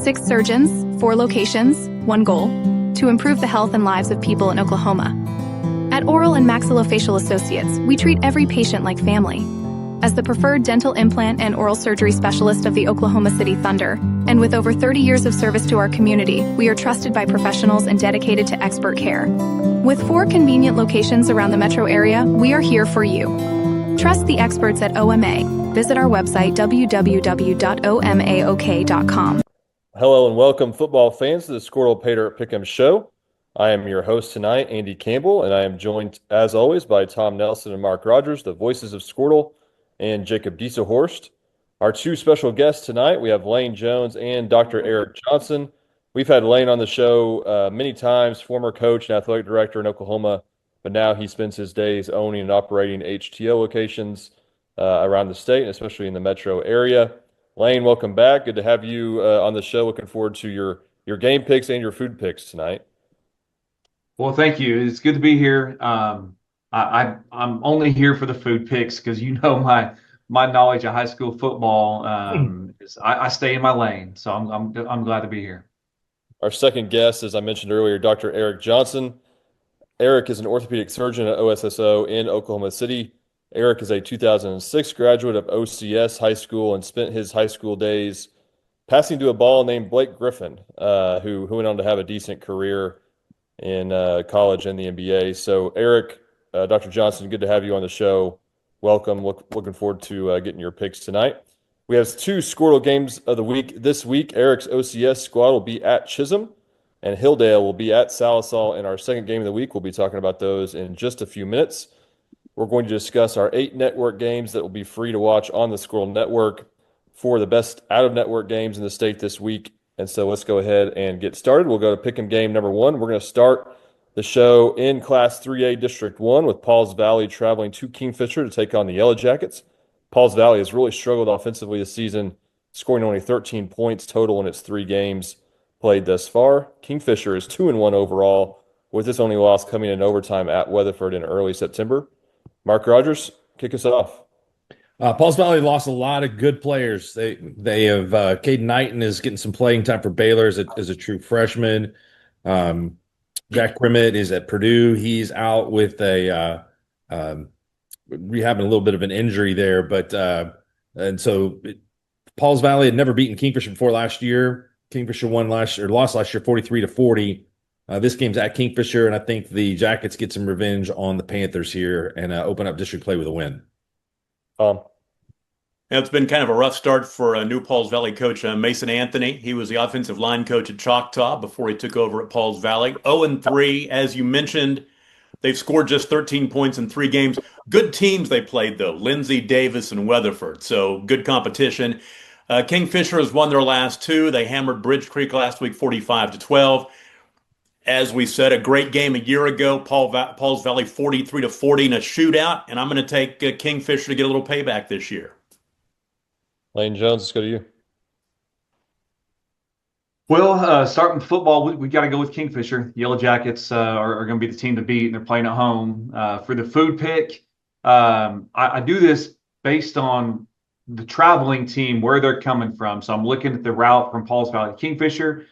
6 surgeons, 4 locations, 1 goal: to improve the health and lives of people in Oklahoma. At Oral and Maxillofacial Associates, we treat every patient like family. As the preferred dental implant and oral surgery specialist of the Oklahoma City Thunder, and with over 30 years of service to our community, we are trusted by professionals and dedicated to expert care. With 4 convenient locations around the metro area, we are here for you. Trust the experts at OMA. Visit our website, www.omaok.com. Hello and welcome, football fans, to the Skordle Pater Pick'em Show. I am your host tonight, Andy Campbell, and I am joined, as always, by Tom Nelson and Mark Rogers, the voices of Skordle, and Jacob Diesehorst. Our 2 special guests tonight, we have Lane Jones and Dr. Eric Johnson. We've had Lane on the show many times, former coach and athletic director in Oklahoma, but now he spends his days owning and operating HTO locations around the state, and especially in the metro area. Lane, welcome back. Good to have you on the show. Looking forward to your game picks and your food picks tonight. Well, thank you. It's good to be here. I'm only here for the food picks because my knowledge of high school football is I stay in my lane. So I'm glad to be here. Our second guest, as I mentioned earlier, Dr. Eric Johnson. Eric is an orthopedic surgeon at OSSO in Oklahoma City. Eric is a 2006 graduate of OCS High School and spent his high school days passing to a ball named Blake Griffin, who went on to have a decent career in college and the NBA. So, Eric, Dr. Johnson, good to have you on the show. Welcome. Looking forward to getting your picks tonight. We have 2 Skordle games of the week this week. Eric's OCS squad will be at Chisholm, and Hilldale will be at Salisal in our second game of the week. We'll be talking about those in just a few minutes. We're going to discuss our 8 network games that will be free to watch on the Skordle Network for the best out-of-network games in the state this week. And so let's go ahead and get started. We'll go to Pick'em game number 1. We're going to start the show in Class 3A District 1 with Pauls Valley traveling to Kingfisher to take on the Yellow Jackets. Pauls Valley has really struggled offensively this season, scoring only 13 points total in its 3 games played thus far. Kingfisher is 2-1 overall, with this only loss coming in overtime at Weatherford in early September. Mark Rogers, kick us off. Pauls Valley lost a lot of good players. They have Caden Knighton is getting some playing time for Baylor as a true freshman. Jack Grimmett is at Purdue. He's out with rehabbing a little bit of an injury there, and so Pauls Valley had never beaten Kingfisher before last year. Kingfisher lost last year 43-40. This game's at Kingfisher, and I think the Jackets get some revenge on the Panthers here and open up district play with a win. It's been kind of a rough start for new Pauls Valley coach Mason Anthony. He was the offensive line coach at Choctaw before he took over at Pauls Valley. 0-3, as you mentioned. They've scored just 13 points in 3 games. Good teams they played, though. Lindsay, Davis, and Weatherford. So good competition. Kingfisher has won their last 2. They hammered Bridge Creek last week 45-12. As we said, a great game a year ago. Pauls Valley 43-40 in a shootout. And I'm going to take Kingfisher to get a little payback this year. Lane Jones, let's go to you. Well, starting with football, we got to go with Kingfisher. The Yellow Jackets are going to be the team to beat, and they're playing at home. For the food pick, I do this based on the traveling team, where they're coming from. So I'm looking at the route from Pauls Valley to Kingfisher.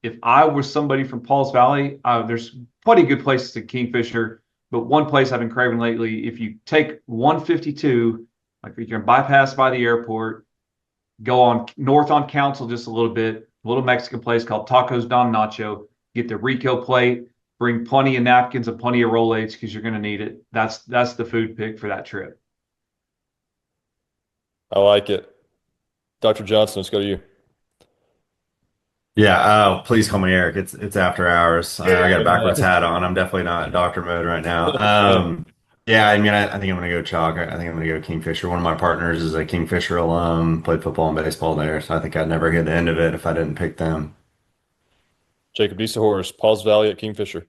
If I was somebody from Pauls Valley, there's plenty of good places in Kingfisher, but one place I've been craving lately, if you take 152, like you can bypass by the airport, go on north on Council just a little bit, a little Mexican place called Tacos Don Nacho, get the Rico plate, bring plenty of napkins and plenty of Rolaids because you're going to need it. That's the food pick for that trip. I like it. Dr. Johnson, let's go to you. Yeah, please call me Eric. It's after hours. I got a backwards hat on. I'm definitely not in doctor mode right now. Yeah, I mean, I think I'm going to go chalk. I think I'm going to go Kingfisher. One of my partners is a Kingfisher alum, played football and baseball there, so I think I'd never get the end of it if I didn't pick them. Jacob Diesehorst, Pauls Valley at Kingfisher.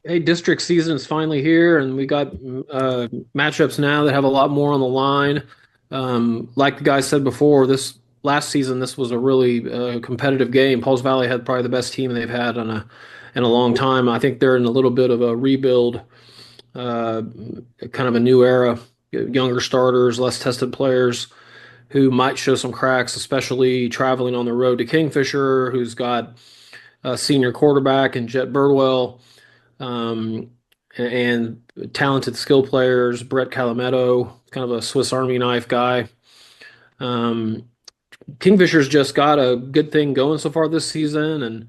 Hey, district season is finally here, and we got matchups now that have a lot more on the line. Like the guy said before, this last season, this was a really competitive game. Pauls Valley had probably the best team they've had in a long time. I think they're in a little bit of a rebuild, kind of a new era, younger starters, less tested players. who might show some cracks, especially traveling on the road to Kingfisher, who's got a senior quarterback and Jet Birdwell, and talented skill players, Brett Calametto, kind of a Swiss Army knife guy. Kingfisher's just got a good thing going so far this season,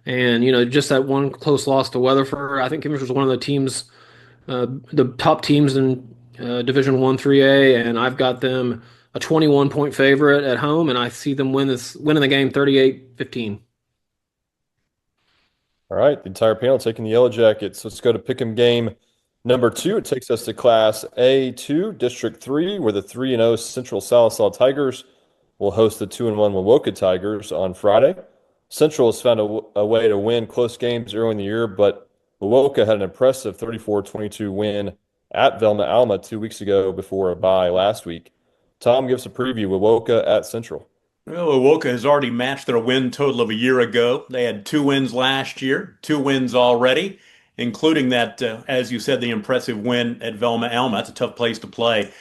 and just that one close loss to Weatherford. I think Kingfisher's one of the top teams in Division 1 3A, and I've got them a 21-point favorite at home, and I see them winning the game 38-15. All right, the entire panel taking the Yellow Jackets. Let's go to Pick'em game number 2. It takes us to Class A2, District 3, where the 3-0 Central Sallisaw Tigers will host the 2-1 Wewoka Tigers on Friday. Central has found a way to win close games early in the year, but Wewoka had an impressive 34-22 win at Velma Alma 2 weeks ago before a bye last week. Tom, give us a preview. Wewoka at Central. Well, Wewoka has already matched their win total of a year ago. They had 2 wins last year, 2 wins already, including that, as you said, the impressive win at Velma Alma. That's a tough place to play.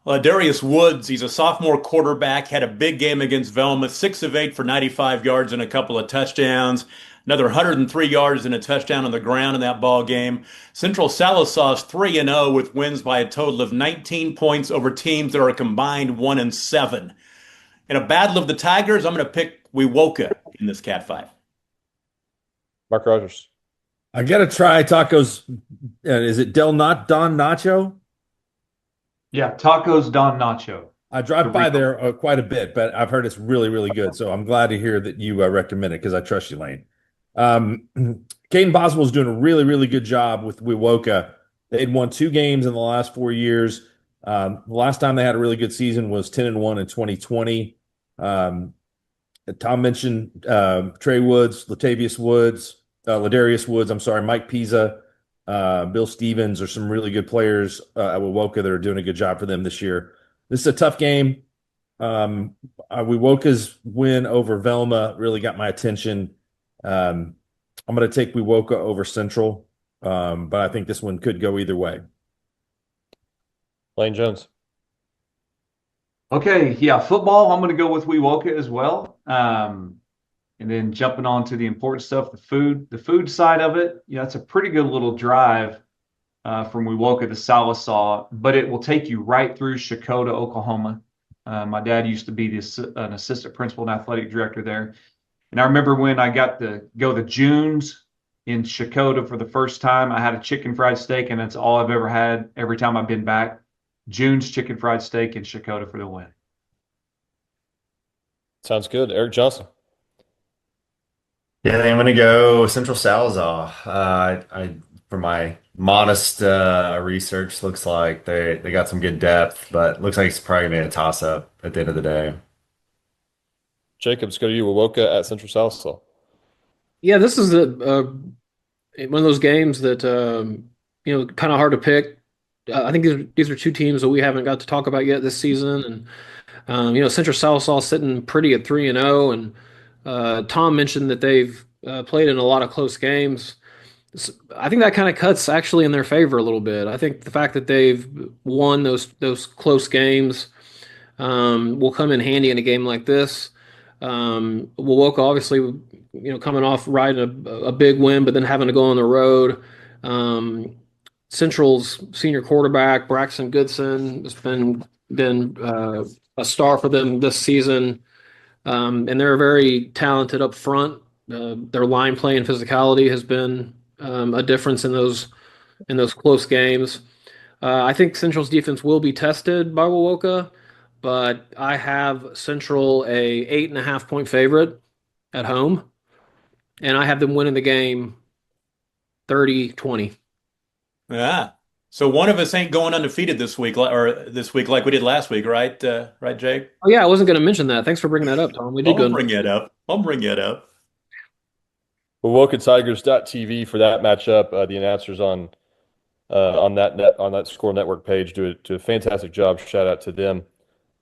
Darius Woods, he's a sophomore quarterback, had a big game against Velma, 6 of 8 for 95 yards and a couple of touchdowns. Another 103 yards and a touchdown on the ground in that ball game. Central Salisaw's 3-0 with wins by a total of 19 points over teams that are a combined 1-7. In a battle of the Tigers, I'm going to pick Wewoka in this Cat 5. Mark Rogers. I got to try tacos. Is it Don Nacho? Yeah, Tacos Don Nacho. I drive by there quite a bit, but I've heard it's really, really good. So I'm glad to hear that you recommend it because I trust you, Lane. Caden Boswell is doing a really, really good job with Wewoka. They'd won 2 games in the last 4 years. The last time they had a really good season was 10-1 in 2020. Tom mentioned Trey Woods, Ladarius Woods, Mike Pisa, Bill Stevens are some really good players at Wewoka that are doing a good job for them this year. This is a tough game. Wewoka's win over Velma really got my attention. I'm going to take Wewoka over Central, but I think this one could go either way. Lane Jones. Okay, yeah, football, I'm going to go with Wewoka as well. And then jumping on to the important stuff, the food side of it, it's a pretty good little drive from Wewoka to Sallisaw, but it will take you right through Shakota, Oklahoma. My dad used to be an assistant principal and athletic director there. And I remember when I got to go to June's in Shakota for the first time, I had a chicken fried steak, and that's all I've ever had every time I've been back. June's chicken fried steak in Shakota for the win. Sounds good. Eric Johnson. Yeah, I think I'm going to go Central Sallisaw. For my modest research, looks like they got some good depth, but looks like it's probably going to be a toss-up at the end of the day. Jacobs, go to you. Wewoka at Central Sallisaw. Yeah, this is one of those games that kind of hard to pick. I think these are 2 teams that we haven't got to talk about yet this season, and Central Sallisaw sitting pretty at 3-0, and Tom mentioned that they've played in a lot of close games. So I think that kind of cuts actually in their favor a little bit. I think the fact that they've won those close games will come in handy in a game like this. Wewoka obviously, coming off riding a big win, but then having to go on the road. Central's senior quarterback Braxton Goodson has been a star for them this season, and they're very talented up front. Their line play and physicality has been a difference in those close games. I think Central's defense will be tested by Wewoka, but I have Central a 8.5-point favorite at home, and I have them winning the game 30-20. Yeah. So one of us ain't going undefeated this week like we did last week, right? Right, Jake? Oh yeah, I wasn't going to mention that. Thanks for bringing that up, Tom. We did I'll bring it up. WewokaTigers.tv for that matchup. The announcers on that Score Network page do a fantastic job. Shout out to them.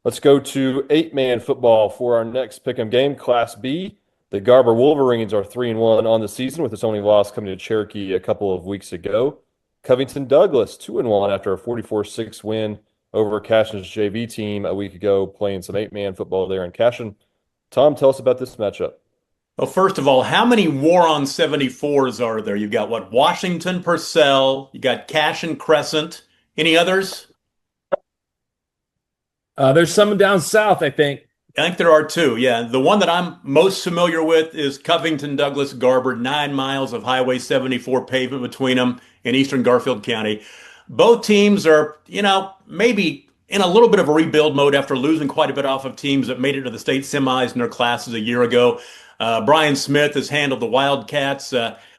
Let's go to 8-man football for our next pick'em game, Class B. The Garber Wolverines are 3-1 on the season, with its only loss coming to Cherokee a couple of weeks ago. Covington Douglas 2-1 after a 44-6 win over Cashin's JV team a week ago, playing some 8-man football there in Cashin. Tom, tell us about this matchup. Well, first of all, how many War on 74s are there? You've got what? Washington Purcell, you got Cashin Crescent. Any others? There's some down south, I think. I think there are two. Yeah. The one that I'm most familiar with is Covington Douglas Garber, 9 miles of Highway 74 pavement between them in eastern Garfield County. Both teams are, maybe in a little bit of a rebuild mode after losing quite a bit off of teams that made it to the state semis in their classes a year ago. Brian Smith has handled the Wildcats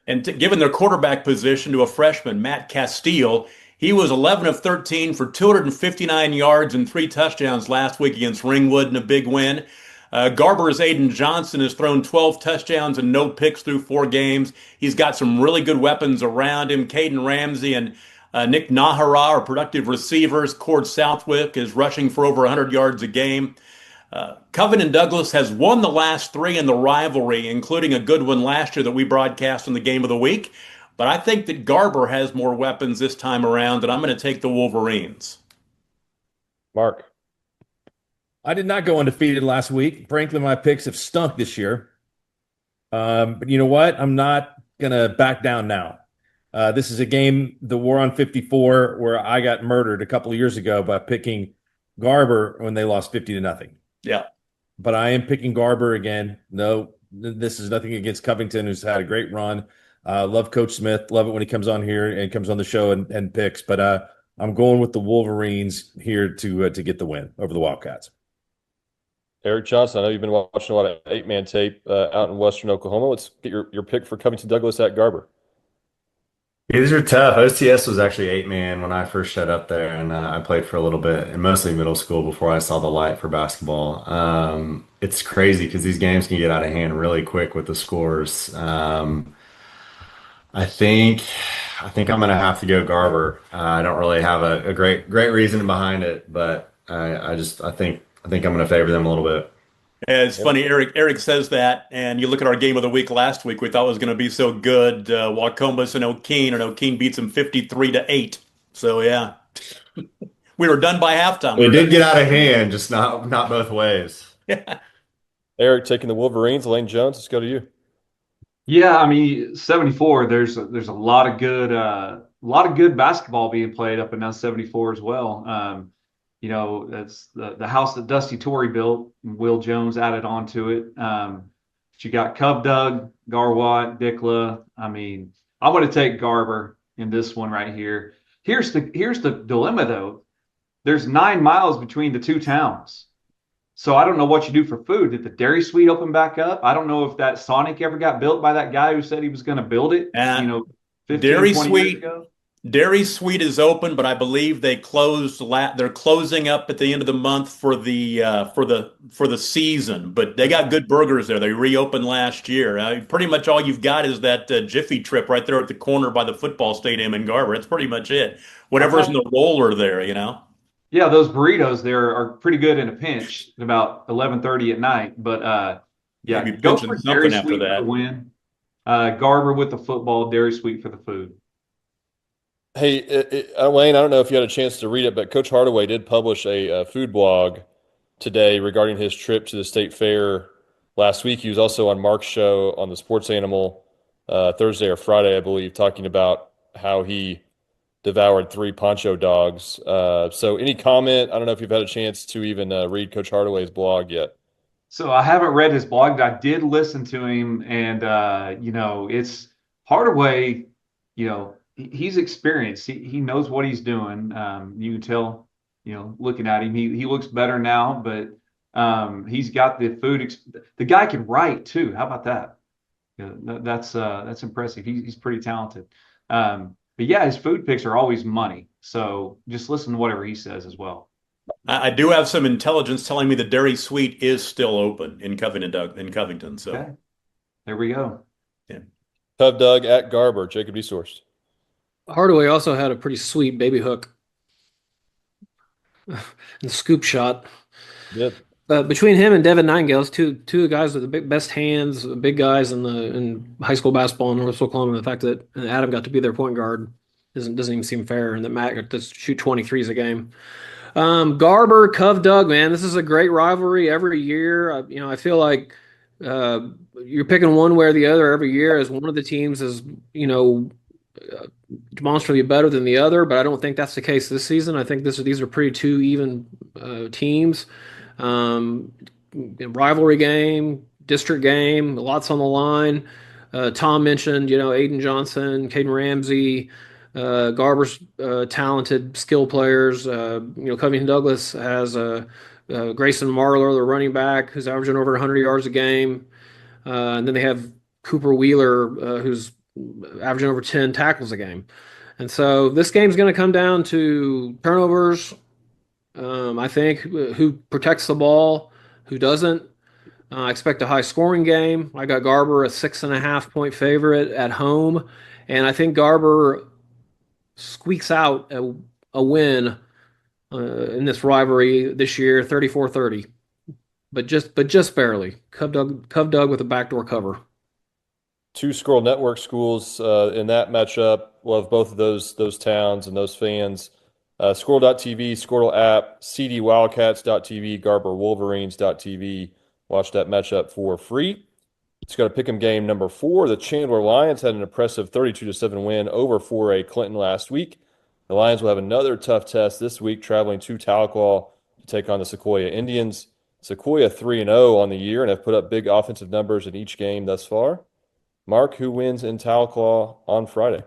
and given their quarterback position to a freshman, Matt Castile. He was 11 of 13 for 259 yards and 3 touchdowns last week against Ringwood in a big win. Garber's Aiden Johnson has thrown 12 touchdowns and no picks through 4 games. He's got some really good weapons around him. Caden Ramsey and Nick Nahara are productive receivers. Cord Southwick is rushing for over 100 yards a game. Covington Douglas has won the last 3 in the rivalry, including a good one last year that we broadcast in the Game of the Week. But I think that Garber has more weapons this time around, and I'm going to take the Wolverines. Mark. I did not go undefeated last week. Frankly, my picks have stunk this year. But you know what? I'm not going to back down now. This is a game, the War on 54, where I got murdered a couple of years ago by picking Garber when they lost 50-0. Yeah. But I am picking Garber again. No, this is nothing against Covington, who's had a great run. Love Coach Smith. Love it when he comes on here and comes on the show and picks. But I'm going with the Wolverines here to get the win over the Wildcats. Eric Johnson, I know you've been watching a lot of 8-man tape out in western Oklahoma. Let's get your pick for Covington Douglas at Garber. Yeah, these are tough. OCS was actually 8-man when I first showed up there, and I played for a little bit, and mostly middle school before I saw the light for basketball. It's crazy because these games can get out of hand really quick with the scores. I think I'm gonna have to go Garber. I don't really have a great reason behind it, but I think I'm gonna favor them a little bit. It's funny, Eric says that, and you look at our Game of the Week last week, we thought it was going to be so good. Wacombas and Okeen beats them 53-8. So, yeah. We were done by halftime. It did get out of hand, just not both ways. Yeah. Eric taking the Wolverines. Lane Jones, let's go to you. Yeah, I mean, 74. There's a lot of good basketball being played up and down 74 as well. That's the house that Dusty Torrey built, and Will Jones added on to it. But you got Cub Doug, Garwatt, Dikla. I mean, I'm going to take Garber in this one right here. Here's the dilemma though. There's 9 miles between the two towns. So I don't know what you do for food. Did the Dairy Suite open back up? I don't know if that Sonic ever got built by that guy who said he was going to build it. 15, Dairy 20 Suite. years ago. Dairy Suite is open, but I believe they closed. They're closing up at the end of the month for the season. But they got good burgers there. They reopened last year. Pretty much all you've got is that Jiffy Trip right there at the corner by the football stadium in Garber. That's pretty much it. Whatever's in the roller there, Yeah, those burritos there are pretty good in a pinch at about 11:30 at night. But yeah, Maybe go pinching for something Dairy after Suite that. for the win. Garber with the football, Dairy Suite for the food. Hey, Wayne, I don't know if you had a chance to read it, but Coach Hardaway did publish a food blog today regarding his trip to the state fair last week. He was also on Mark's show on the Sports Animal Thursday or Friday, I believe, talking about how he devoured 3 poncho dogs. So any comment? I don't know if you've had a chance to even read Coach Hardaway's blog yet. So I haven't read his blog, but I did listen to him, and it's Hardaway. He's experienced. He knows what he's doing. You can tell, looking at him, he looks better now, but he's got the food. The guy can write too. How about that? That's impressive. He's pretty talented. But yeah, his food picks are always money. So just listen to whatever he says as well. I do have some intelligence telling me the Dairy Suite is still open in Covington. So Okay. There we go. Yeah. Cub Doug at Garber, Jacob D. Sourced. Hardaway also had a pretty sweet baby hook and scoop shot. Yep. Between him and Devin Nightingale, two guys with the best hands, big guys in high school basketball in North Oklahoma. The fact that Adam got to be their point guard doesn't even seem fair, and that Matt got to shoot 23s a game. Garber, Cov Doug, man, this is a great rivalry every year. I feel like you're picking one way or the other every year as one of the teams is, demonstrably better than the other, but I don't think that's the case this season. I think these are pretty two even teams. Um, Rivalry game, district game, lots on the line. Tom mentioned, Aiden Johnson, Caden Ramsey, Garber's talented skill players. Covington Douglas has Grayson Marler, the running back, who's averaging over 100 yards a game. And then they have Cooper Wheeler, who's averaging over 10 tackles a game. And so this game's going to come down to turnovers. I think who protects the ball, who doesn't. I expect a high scoring game. I got Garber a 6.5 point favorite at home. And I think Garber squeaks out a win in this rivalry this year, 34-30. But just barely. Cub Dug with a backdoor cover. Two Skordle Network schools in that matchup. Love both of those towns and those fans. Skordle.tv, Skordle app, cdwildcats.tv, garberwolverines.tv. Watch that matchup for free. It's got a pick'em game number 4. The Chandler Lions had an impressive 32-7 win over 4A Clinton last week. The Lions will have another tough test this week, traveling to Tahlequah to take on the Sequoia Indians. Sequoia 3-0 on the year and have put up big offensive numbers in each game thus far. Mark, who wins in Tahlequah on Friday?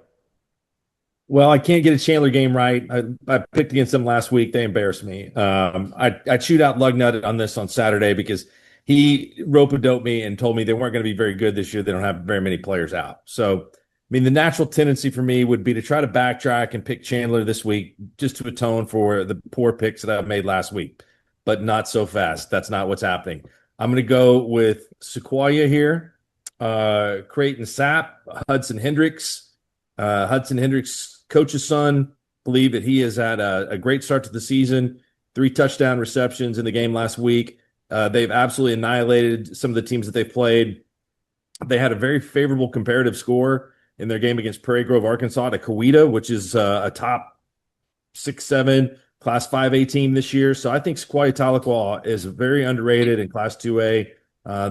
Well, I can't get a Chandler game right. I picked against them last week. They embarrassed me. I chewed out Lugnut on this on Saturday because he rope-a-dope me and told me they weren't going to be very good this year. They don't have very many players out. So, the natural tendency for me would be to try to backtrack and pick Chandler this week just to atone for the poor picks that I made last week. But not so fast. That's not what's happening. I'm going to go with Sequoia here. Creighton Sapp, Hudson Hendricks. Hudson Hendricks' coach's son. Believe that he has had a great start to the season. 3 touchdown receptions in the game last week. They've absolutely annihilated some of the teams that they've played. They had a very favorable comparative score in their game against Prairie Grove, Arkansas, to Coweta, which is a top 6-7 Class 5A team this year. So I think Sequoia Tahlequah is very underrated in Class 2A.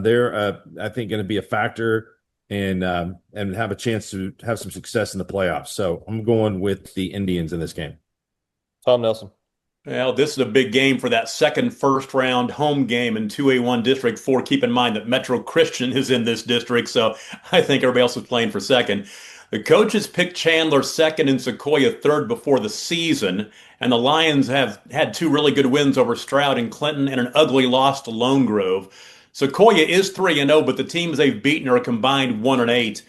They're, I think, going to be a factor and have a chance to have some success in the playoffs. So I'm going with the Indians in this game. Tom Nelson. Well, this is a big game for that second first-round home game in 2A1 District 4. Keep in mind that Metro Christian is in this district, so I think everybody else is playing for second. The coaches picked Chandler second and Sequoia third before the season, and the Lions have had 2 really good wins over Stroud and Clinton and an ugly loss to Lone Grove. Sequoia is 3-0, but the teams they've beaten are combined 1-8.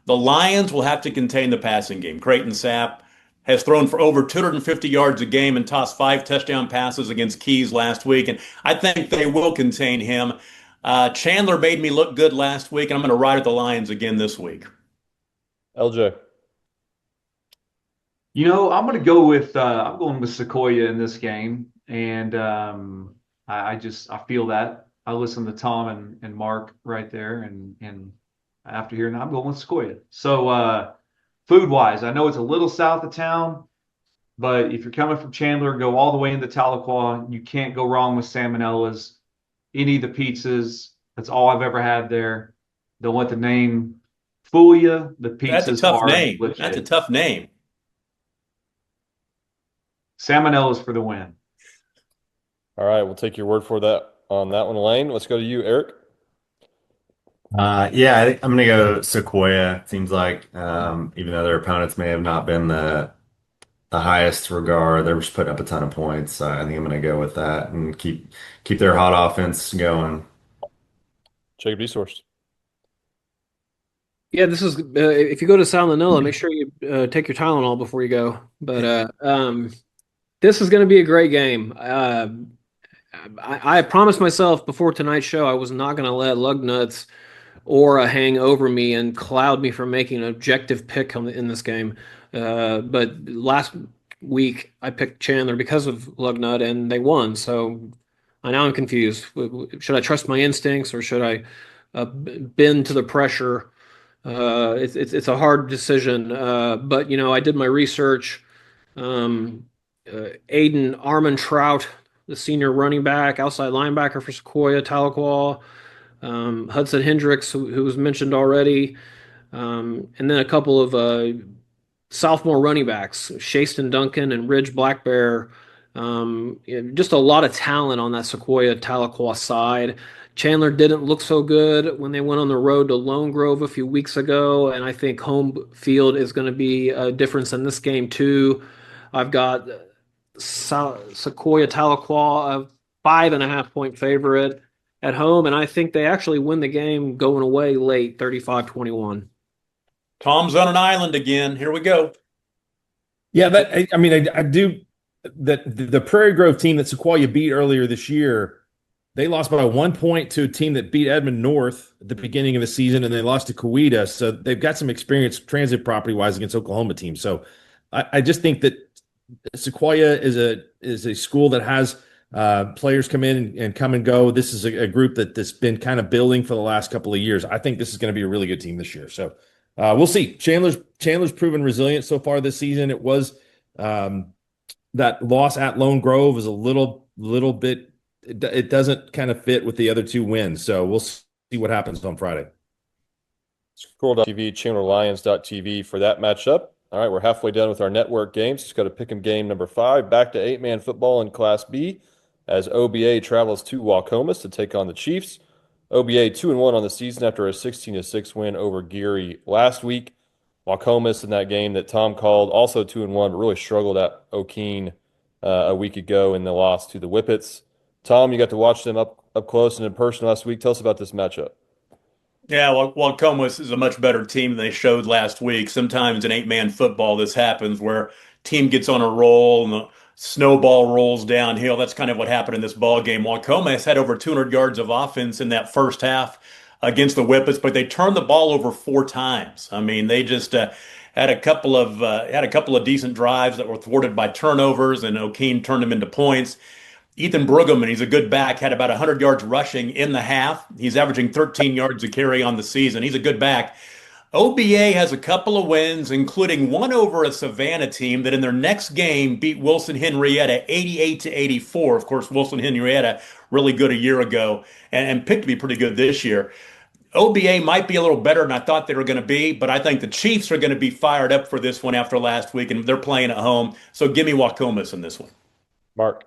The Lions will have to contain the passing game. Creighton Sapp has thrown for over 250 yards a game and tossed 5 touchdown passes against Keys last week, and I think they will contain him. Chandler made me look good last week, and I'm going to ride at the Lions again this week. LJ. I'm going to go with I'm going with Sequoia in this game, and I feel that. I listen to Tom and Mark right there, and after hearing that, I'm going with Sequoia. So food-wise, I know it's a little south of town, but if you're coming from Chandler, go all the way into Tahlequah. You can't go wrong with Salmonella's. Any of the pizzas, that's all I've ever had there. Don't let the name fool you. The pizzas That's a tough are name. legit. That's a tough name. Salmonella's for the win. All right, we'll take your word for that on that one, Lane. Let's go to you, Eric. Yeah, I think I'm gonna go Sequoia. Seems like even though their opponents may have not been the highest regard, they're just putting up a ton of points. I think I'm gonna go with that and keep their hot offense going. Jacob Easthorst. Yeah, this is if you go to Salmonella, make sure you take your Tylenol before you go. But this is going to be a great game. I promised myself before tonight's show I was not going to let lug nuts or a hang over me and cloud me from making an objective pick in this game. But last week I picked Chandler because of Lugnut and they won. So now I'm confused. Should I trust my instincts or should I bend to the pressure? It's a hard decision. But I did my research. Aiden Armand Trout, the senior running back, outside linebacker for Sequoia Tahlequah. Hudson Hendricks, who was mentioned already. And then a couple of sophomore running backs, Shaston Duncan and Ridge Black Bear. Just a lot of talent on that Sequoia Tahlequah side. Chandler didn't look so good when they went on the road to Lone Grove a few weeks ago, and I think home field is going to be a difference in this game too. I've got Sequoia Tahlequah, a 5.5 point favorite at home, and I think they actually win the game going away late, 35-21. Tom's on an island again. Here we go. Yeah, I do that. The Prairie Grove team that Sequoia beat earlier this year, they lost by 1 point to a team that beat Edmond North at the beginning of the season, and they lost to Coweta. So they've got some experience transit property wise against Oklahoma teams. So I just think that Sequoia is a school that has players come in and come and go. This is a group that's been kind of building for the last couple of years. I think this is going to be a really good team this year. So we'll see. Chandler's proven resilient so far this season. It was that loss at Lone Grove is a little bit. It doesn't kind of fit with the other two wins. So we'll see what happens on Friday. Skordle.tv, ChandlerLions.tv for that matchup. All right, we're halfway done with our network games. Just got to pick 'em game number 5. Back to 8-man football in Class B as OBA travels to Waukomis to take on the Chiefs. OBA 2-1 on the season after a 16-6 win over Geary last week. Waukomis in that game that Tom called also 2-1, but really struggled at O'Keene a week ago in the loss to the Whippets. Tom, you got to watch them up close and in person last week. Tell us about this matchup. Yeah, well, Waukomis is a much better team than they showed last week. Sometimes in 8-man football, this happens where team gets on a roll and the snowball rolls downhill. That's kind of what happened in this ball game. Waukomis had over 200 yards of offense in that first half against the Whippets, but they turned the ball over 4 times. I mean, they just had a couple of decent drives that were thwarted by turnovers, and O'Keene turned them into points. Ethan Bruggeman, he's a good back, had about 100 yards rushing in the half. He's averaging 13 yards a carry on the season. He's a good back. OBA has a couple of wins, including one over a Savannah team that in their next game beat Wilson Henrietta 88-84. Of course, Wilson Henrietta really good a year ago and picked to be pretty good this year. OBA might be a little better than I thought they were going to be, but I think the Chiefs are going to be fired up for this one after last week, and they're playing at home. So give me Waukomis in this one. Mark.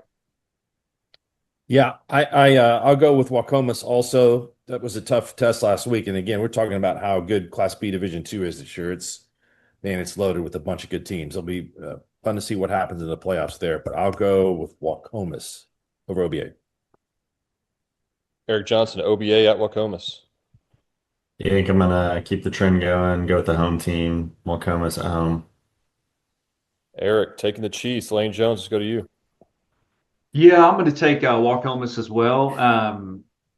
Yeah, I'll go with Waukomis also. That was a tough test last week. And again, we're talking about how good Class B Division II is this year. It's loaded with a bunch of good teams. It'll be fun to see what happens in the playoffs there. But I'll go with Waukomis over OBA. Eric Johnson, OBA at Waukomis. Yeah, I think I'm gonna keep the trend going, go with the home team, Waukomis at home. Eric, taking the Chiefs. Lane Jones, let's go to you. Yeah, I'm going to take Waukomis as well.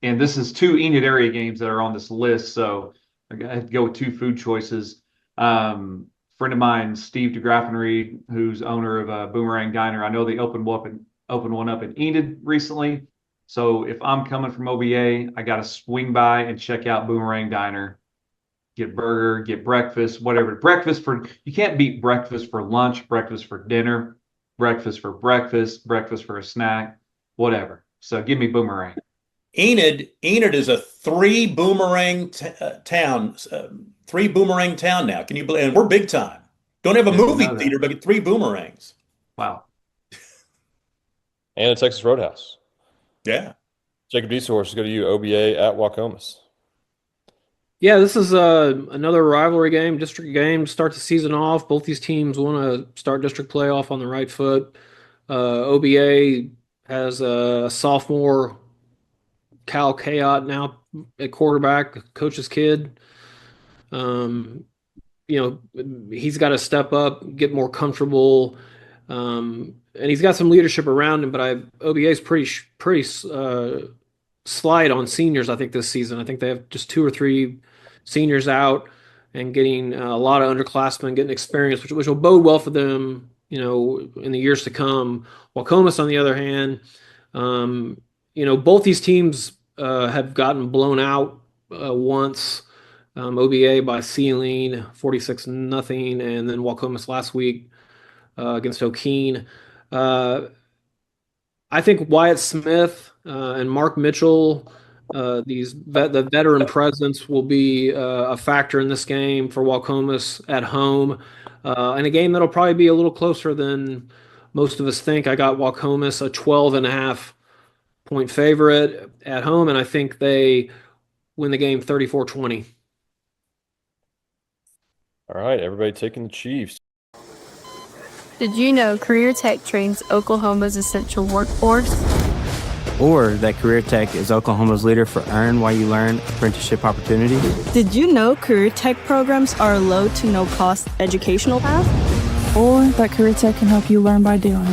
And this is 2 Enid area games that are on this list, so I have to go with 2 food choices. Friend of mine, Steve DeGraffenreid, who's owner of Boomerang Diner, I know they opened one up in Enid recently. So if I'm coming from OBA, I got to swing by and check out Boomerang Diner. Get burger, get breakfast, whatever. You can't beat breakfast for lunch, breakfast for dinner, breakfast for a snack, whatever. So give me Boomerang. Enid is a 3 boomerang town, 3 boomerang town now. Can you believe? And we're big time. Don't have a movie theater, but 3 boomerangs. Wow. And a Texas Roadhouse. Yeah. Jacob Deeshorst, go to you. OBA at Waukomis. Yeah, this is another rivalry game, district game. Start the season off. Both these teams want to start district playoff on the right foot. OBA has a sophomore Cal Kayot now at quarterback, coach's kid. He's got to step up, get more comfortable, and he's got some leadership around him. But OBA is pretty slight on seniors, I think, this season. I think they have just 2 or 3 seniors out and getting a lot of underclassmen getting experience, which will bode well for them, in the years to come. Waukomis, on the other hand, both these teams have gotten blown out once. OBA by Sealing 46-0, and then Waukomis last week against O'Keene. Uh, I think Wyatt Smith and Mark Mitchell, the veteran presence will be a factor in this game for Wacomas at home, and a game that'll probably be a little closer than most of us think. I got Wacomas a 12.5 point favorite at home, and I think they win the game 34-20. All right, everybody taking the Chiefs. Did you know Career Tech trains Oklahoma's essential workforce? Or that Career Tech is Oklahoma's leader for Earn While You Learn apprenticeship opportunities? Did you know Career Tech programs are a low to no cost educational path? Or that Career Tech can help you learn by doing.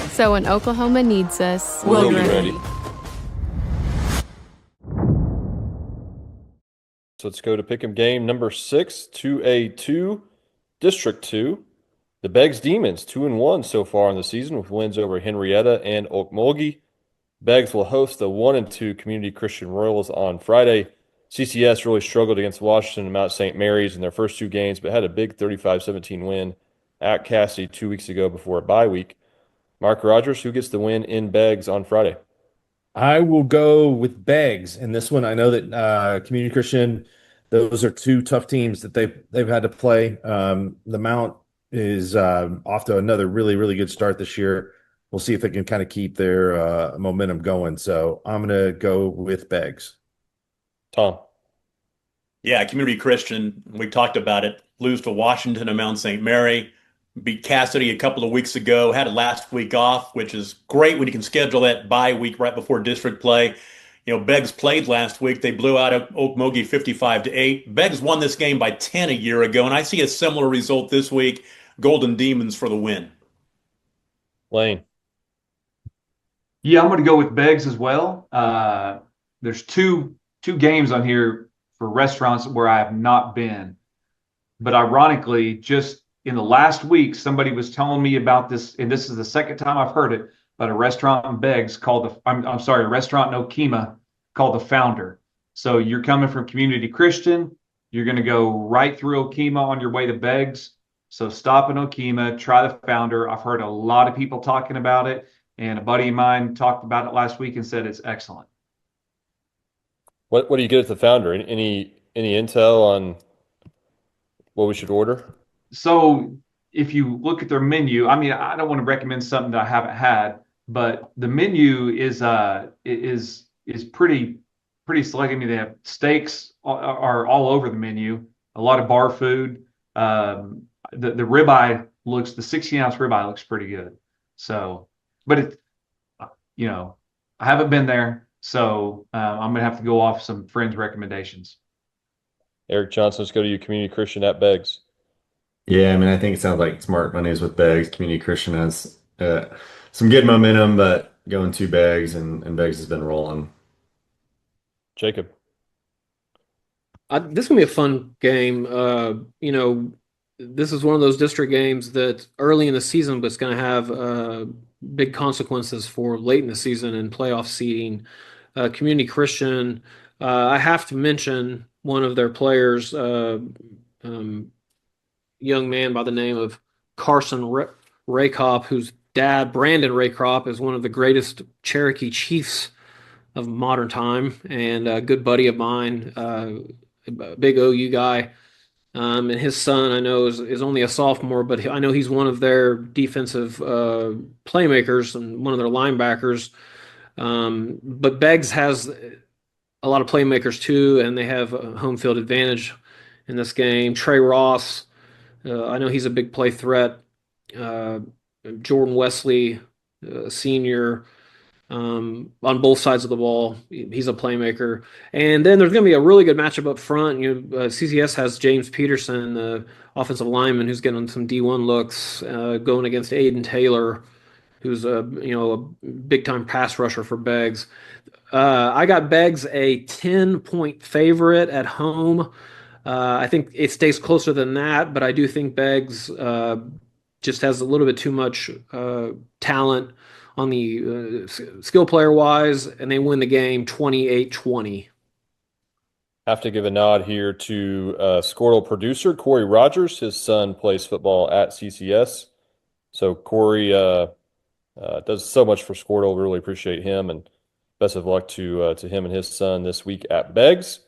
So when Oklahoma needs us, we'll be ready. So let's go to pick'em game number 6, 2A2, District 2. The Beggs Demons, 2-1 so far in the season with wins over Henrietta and Okmulgee. Beggs will host the 1-2 Community Christian Royals on Friday. CCS really struggled against Washington and Mount St. Mary's in their first 2 games, but had a big 35-17 win at Cassidy 2 weeks ago before a bye week. Mark Rogers, who gets the win in Beggs on Friday? I will go with Beggs. And this one, I know that Community Christian, those are 2 tough teams that they've had to play. The Mount is off to another really, really good start this year. We'll see if they can kind of keep their momentum going. So I'm going to go with Beggs. Tom. Yeah, Community Christian, we talked about it, lose to Washington and Mount St. Mary, beat Cassidy a couple of weeks ago, had a last week off, which is great when you can schedule that bye week right before district play. You know, Beggs played last week. They blew out Okmulgee 55-8. Beggs won this game by 10 a year ago, and I see a similar result this week. Golden Demons for the win. Lane. Yeah, I'm going to go with Beggs as well. There's two games on here for restaurants where I have not been. But ironically, just in the last week, somebody was telling me about this, and this is the second time I've heard it, about a restaurant in Beggs called a restaurant in Okemah called The Founder. So you're coming from Community Christian, you're going to go right through Okemah on your way to Beggs. So stop in Okemah, try The Founder. I've heard a lot of people talking about it, and a buddy of mine talked about it last week and said it's excellent. What do you get at The Founder? Any intel on what we should order? So if you look at their menu, I mean, I don't want to recommend something that I haven't had, but the menu is pretty select. I mean, they have steaks are all over the menu, a lot of bar food. The ribeye the 16-ounce ribeye looks pretty good. So, but it, I haven't been there, so I'm gonna have to go off some friends' recommendations. Eric Johnson, let's go to you, Community Christian at Beggs. Yeah, I mean, I think it sounds like smart money is with Beggs. Community Christian has some good momentum, but going 2 Beggs and Beggs has been rolling. Jacob. This is gonna be a fun game. This is one of those district games that early in the season, but it's gonna have big consequences for late in the season and playoff seeding. Community Christian, I have to mention one of their players, young man by the name of Carson Raycroft, whose dad, Brandon Raycroft, is one of the greatest Cherokee chiefs of modern time and a good buddy of mine, a big OU guy. And his son, I know, is only a sophomore, but I know he's one of their defensive playmakers and one of their linebackers. But Beggs has a lot of playmakers too, and they have a home field advantage in this game. Trey Ross, I know he's a big play threat. Jordan Wesley, senior, on both sides of the ball. He's a playmaker. And then there's going to be a really good matchup up front. CCS has James Peterson, the offensive lineman, who's getting some D1 looks, going against Aiden Taylor, who's a big-time pass rusher for Beggs. I got Beggs a 10-point favorite at home. I think it stays closer than that, but I do think Beggs just has a little bit too much talent on the skill player wise, and they win the game 28-20. Have to give a nod here to Skordle producer Corey Rogers. His son plays football at CCS. So Corey does so much for Skordle. We really appreciate him, and best of luck to him and his son this week at Beggs.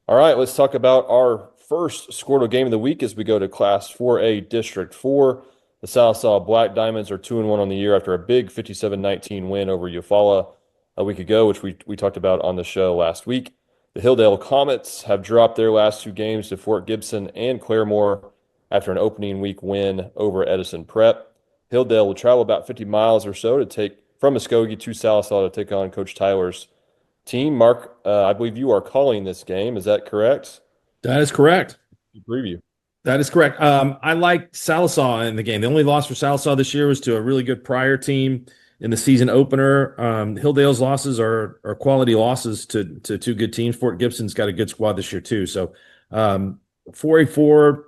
All right, let's talk about our first Skordle game of the week as we go to Class 4A District 4. The Sallisaw Black Diamonds are 2-1 on the year after a big 57-19 win over Eufaula a week ago, which we talked about on the show last week. The Hilldale Comets have dropped their last two games to Fort Gibson and Claremore after an opening week win over Edison Prep. Hilldale will travel about 50 miles or so to take from Muskogee to Sallisaw to take on Coach Tyler's team. Mark, I believe you are calling this game. Is that correct? That is correct. Preview. That is correct. I like Sallisaw in the game. The only loss for Sallisaw this year was to a really good Pryor team in the season opener. Hilldale's losses are quality losses to two good teams. Fort Gibson's got a good squad this year too. So 4A4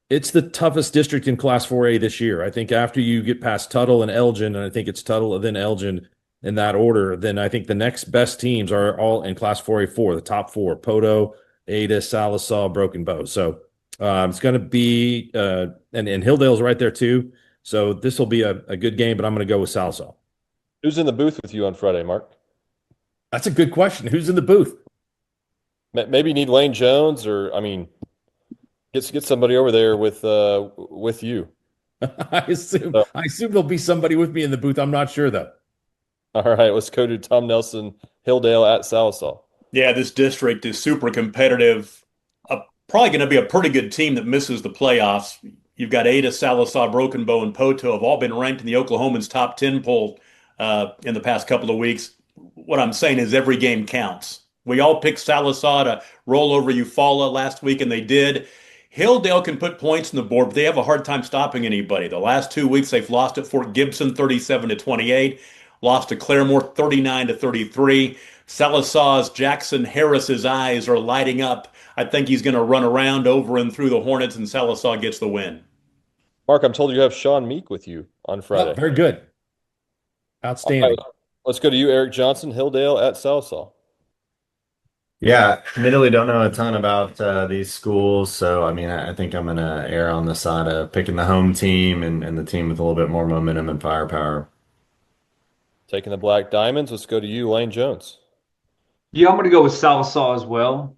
it's the toughest district in Class 4A this year. I think after you get past Tuttle and Elgin, and I think it's Tuttle then Elgin in that order, then I think the next best teams are all in Class 4A4, the top four: Poto, Ada, Sallisaw, Broken Bow. So it's going to be and Hilldale's right there too. So this will be a good game, but I'm going to go with Sallisaw. Who's in the booth with you on Friday, Mark? That's a good question. Who's in the booth? Maybe you need Lane Jones, or get somebody over there with you. I assume there'll be somebody with me in the booth. I'm not sure though. All right, let's go to Tom Nelson, Hilldale at Sallisaw. Yeah, this district is super competitive. Probably going to be a pretty good team that misses the playoffs. You've got Ada, Sallisaw, Broken Bow, and Poto have all been ranked in the Oklahomans' top 10 poll in the past couple of weeks. What I'm saying is every game counts. We all picked Sallisaw to roll over Eufaula last week, and they did. Hilldale can put points on the board, but they have a hard time stopping anybody. The last 2 weeks, they've lost at Fort Gibson 37-28, lost to Claremore 39-33. Sallisaw's Jackson Harris's eyes are lighting up. I think he's going to run around over and through the Hornets, and Sallisaw gets the win. Mark, I'm told you have Sean Meek with you on Friday. Oh, very good. Outstanding. Right, let's go to you, Eric Johnson, Hilldale at Sallisaw. Yeah, admittedly don't know a ton about these schools, so I think I'm going to err on the side of picking the home team and the team with a little bit more momentum and firepower. Taking the Black Diamonds, let's go to you, Lane Jones. Yeah, I'm going to go with Sallisaw as well.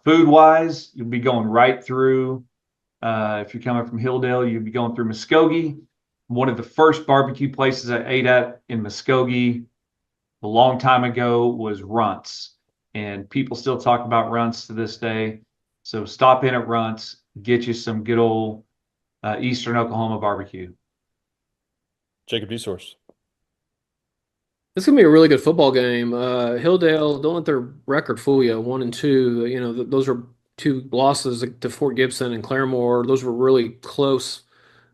Food-wise, you'll be going right through. If you're coming from Hilldale, you'll be going through Muskogee. One of the first barbecue places I ate at in Muskogee a long time ago was Runt's, and people still talk about Runt's to this day. So stop in at Runt's, get you some good old Eastern Oklahoma barbecue. Jacob Desource. This is gonna be a really good football game. Hilldale, don't let their record fool you. 1-2. You know, those are two losses to Fort Gibson and Claremore. Those were really close,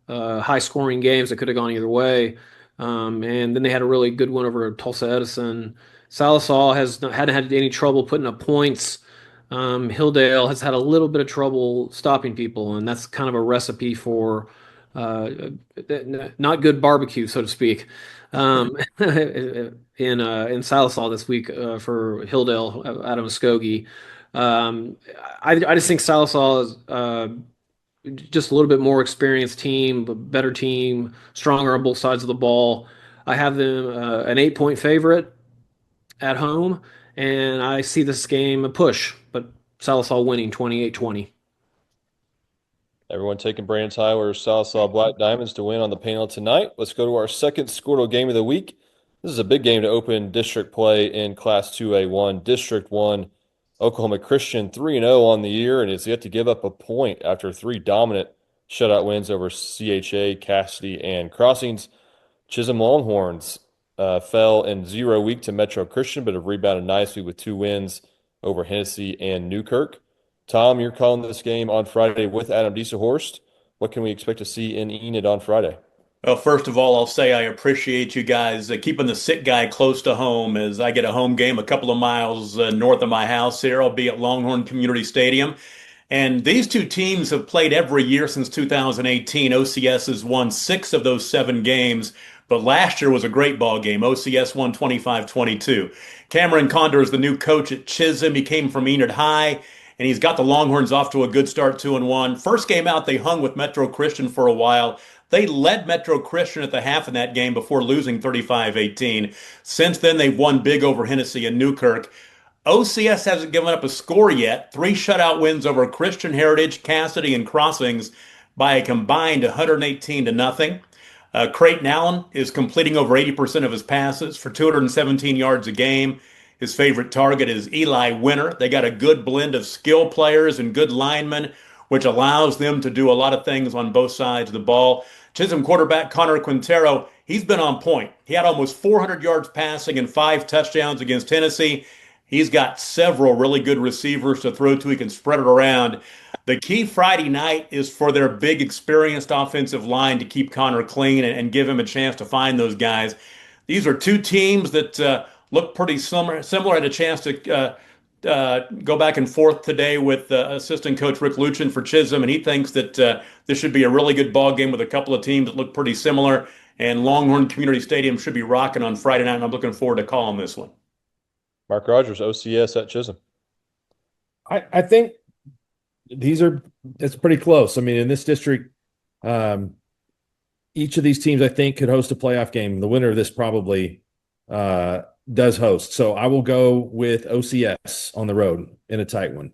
high-scoring games that could have gone either way. And then they had a really good one over Tulsa Edison. Sallisaw hadn't had any trouble putting up points. Hilldale has had a little bit of trouble stopping people, and that's kind of a recipe for not good barbecue, so to speak, in Sallisaw this week for Hilldale out of Muskogee. I just think Sallisaw is just a little bit more experienced team, a better team, stronger on both sides of the ball. I have them an 8-point favorite at home, and I see this game a push, but Sallisaw winning 28-20. Everyone taking Brandon Tyler's Sallisaw Black Diamonds to win on the panel tonight. Let's go to our second Skordle game of the week. This is a big game to open district play in Class 2A1. District 1, Oklahoma Christian 3-0 on the year and is yet to give up a point after 3 dominant shutout wins over CHA, Cassidy, and Crossings. Chisholm Longhorns fell in 0 week to Metro Christian, but have rebounded nicely with 2 wins over Hennessy and Newkirk. Tom, you're calling this game on Friday with Adam Diesehorst. What can we expect to see in Enid on Friday? Well, first of all, I'll say I appreciate you guys keeping the sick guy close to home as I get a home game a couple of miles north of my house here. I'll be at Longhorn Community Stadium. And these two teams have played every year since 2018. OCS has won 6 of those 7 games. But last year was a great ball game. OCS won 25-22. Cameron Condor is the new coach at Chisholm. He came from Enid High, and he's got the Longhorns off to a good start, 2-1. First game out, they hung with Metro Christian for a while. They led Metro Christian at the half in that game before losing 35-18. Since then, they've won big over Hennessy and Newkirk. OCS hasn't given up a score yet. 3 shutout wins over Christian Heritage, Cassidy, and Crossings by a combined 118-0. Creighton Allen is completing over 80% of his passes for 217 yards a game. His favorite target is Eli Winter. They got a good blend of skill players and good linemen, which allows them to do a lot of things on both sides of the ball. Chisholm quarterback Connor Quintero, he's been on point. He had almost 400 yards passing and 5 touchdowns against Tennessee. He's got several really good receivers to throw to. He can spread it around. The key Friday night is for their big, experienced offensive line to keep Connor clean and give him a chance to find those guys. These are 2 teams that look pretty similar. Had a chance to go back and forth today with assistant coach Rick Luchin for Chisholm, and he thinks that this should be a really good ball game with a couple of teams that look pretty similar. And Longhorn Community Stadium should be rocking on Friday night, and I'm looking forward to calling this one. Mark Rogers, OCS at Chisholm. I think it's pretty close. I mean, in this district, each of these teams, I think, could host a playoff game. The winner of this probably does host. So I will go with OCS on the road in a tight one.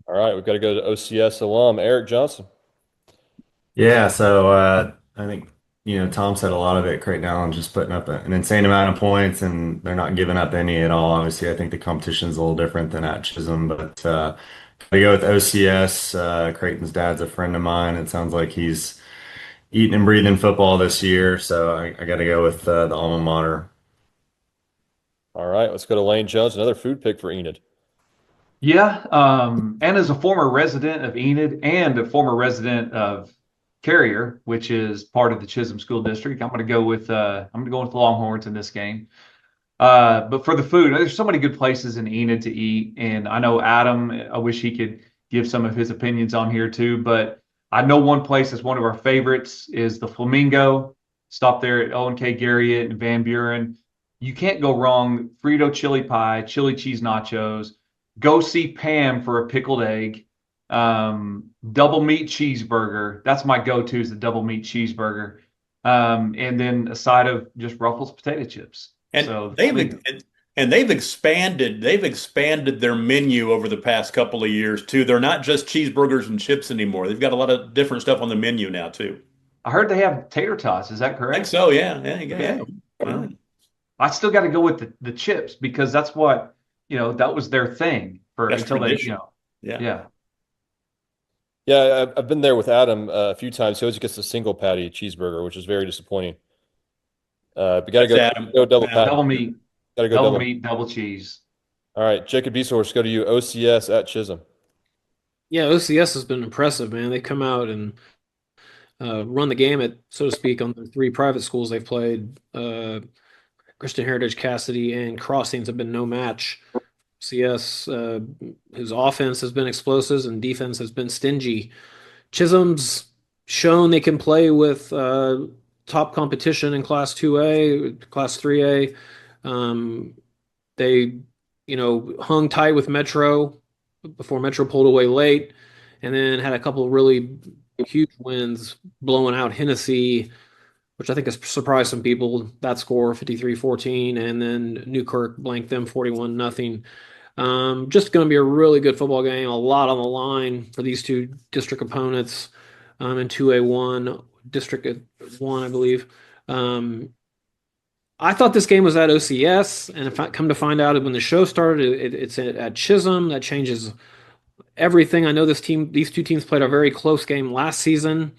All right, we've got to go to OCS alum, Eric Johnson. Yeah, so I think Tom said a lot of it. Creighton Allen just putting up an insane amount of points, and they're not giving up any at all. Obviously, I think the competition's a little different than at Chisholm, but I go with OCS. Creighton's dad's a friend of mine. It sounds like he's eating and breathing football this year, so I got to go with the alma mater. All right, let's go to Lane Jones, another food pick for Enid. Yeah, and as a former resident of Enid and a former resident of Carrier, which is part of the Chisholm School District, I'm going to go with the Longhorns in this game. But for the food, there's so many good places in Enid to eat, and I know Adam, I wish he could give some of his opinions on here too, but I know one place that's one of our favorites is the Flamingo. Stop there at O&K Garriott and Van Buren. You can't go wrong. Frito chili pie, chili cheese nachos. Go see Pam for a pickled egg. Double meat cheeseburger. That's my go-to, is the double meat cheeseburger. And then a side of just Ruffles potato chips. And so they've expanded their menu over the past couple of years too. They're not just cheeseburgers and chips anymore. They've got a lot of different stuff on the menu now too. I heard they have tater tots. Is that correct? I think so, yeah. Yeah. Well, I still got to go with the chips because that's what, that was their thing That's until tradition. Yeah. Yeah, I've been there with Adam a few times. He always gets a single patty cheeseburger, which is very disappointing. But got to go double patty. Double meat. Got to go double meat, double cheese. All right, Jacob Beaslehorse, go to you. OCS at Chisholm. Yeah, OCS has been impressive, man. They come out and run the gamut, so to speak, on the 3 private schools they've played. Christian Heritage, Cassidy, and Crossings have been no match. CS, his offense has been explosive and defense has been stingy. Chisholm's shown they can play with top competition in Class 2A, Class 3A. They, hung tight with Metro before Metro pulled away late, and then had a couple of really huge wins, blowing out Hennessy, which I think has surprised some people. That score, 53-14, and then Newkirk blanked them 41-0. Just going to be a really good football game. A lot on the line for these 2 district opponents in 2A1, District 1, I believe. I thought this game was at OCS, and if I come to find out when the show started, it's at Chisholm. That changes everything. I know these 2 teams played a very close game last season,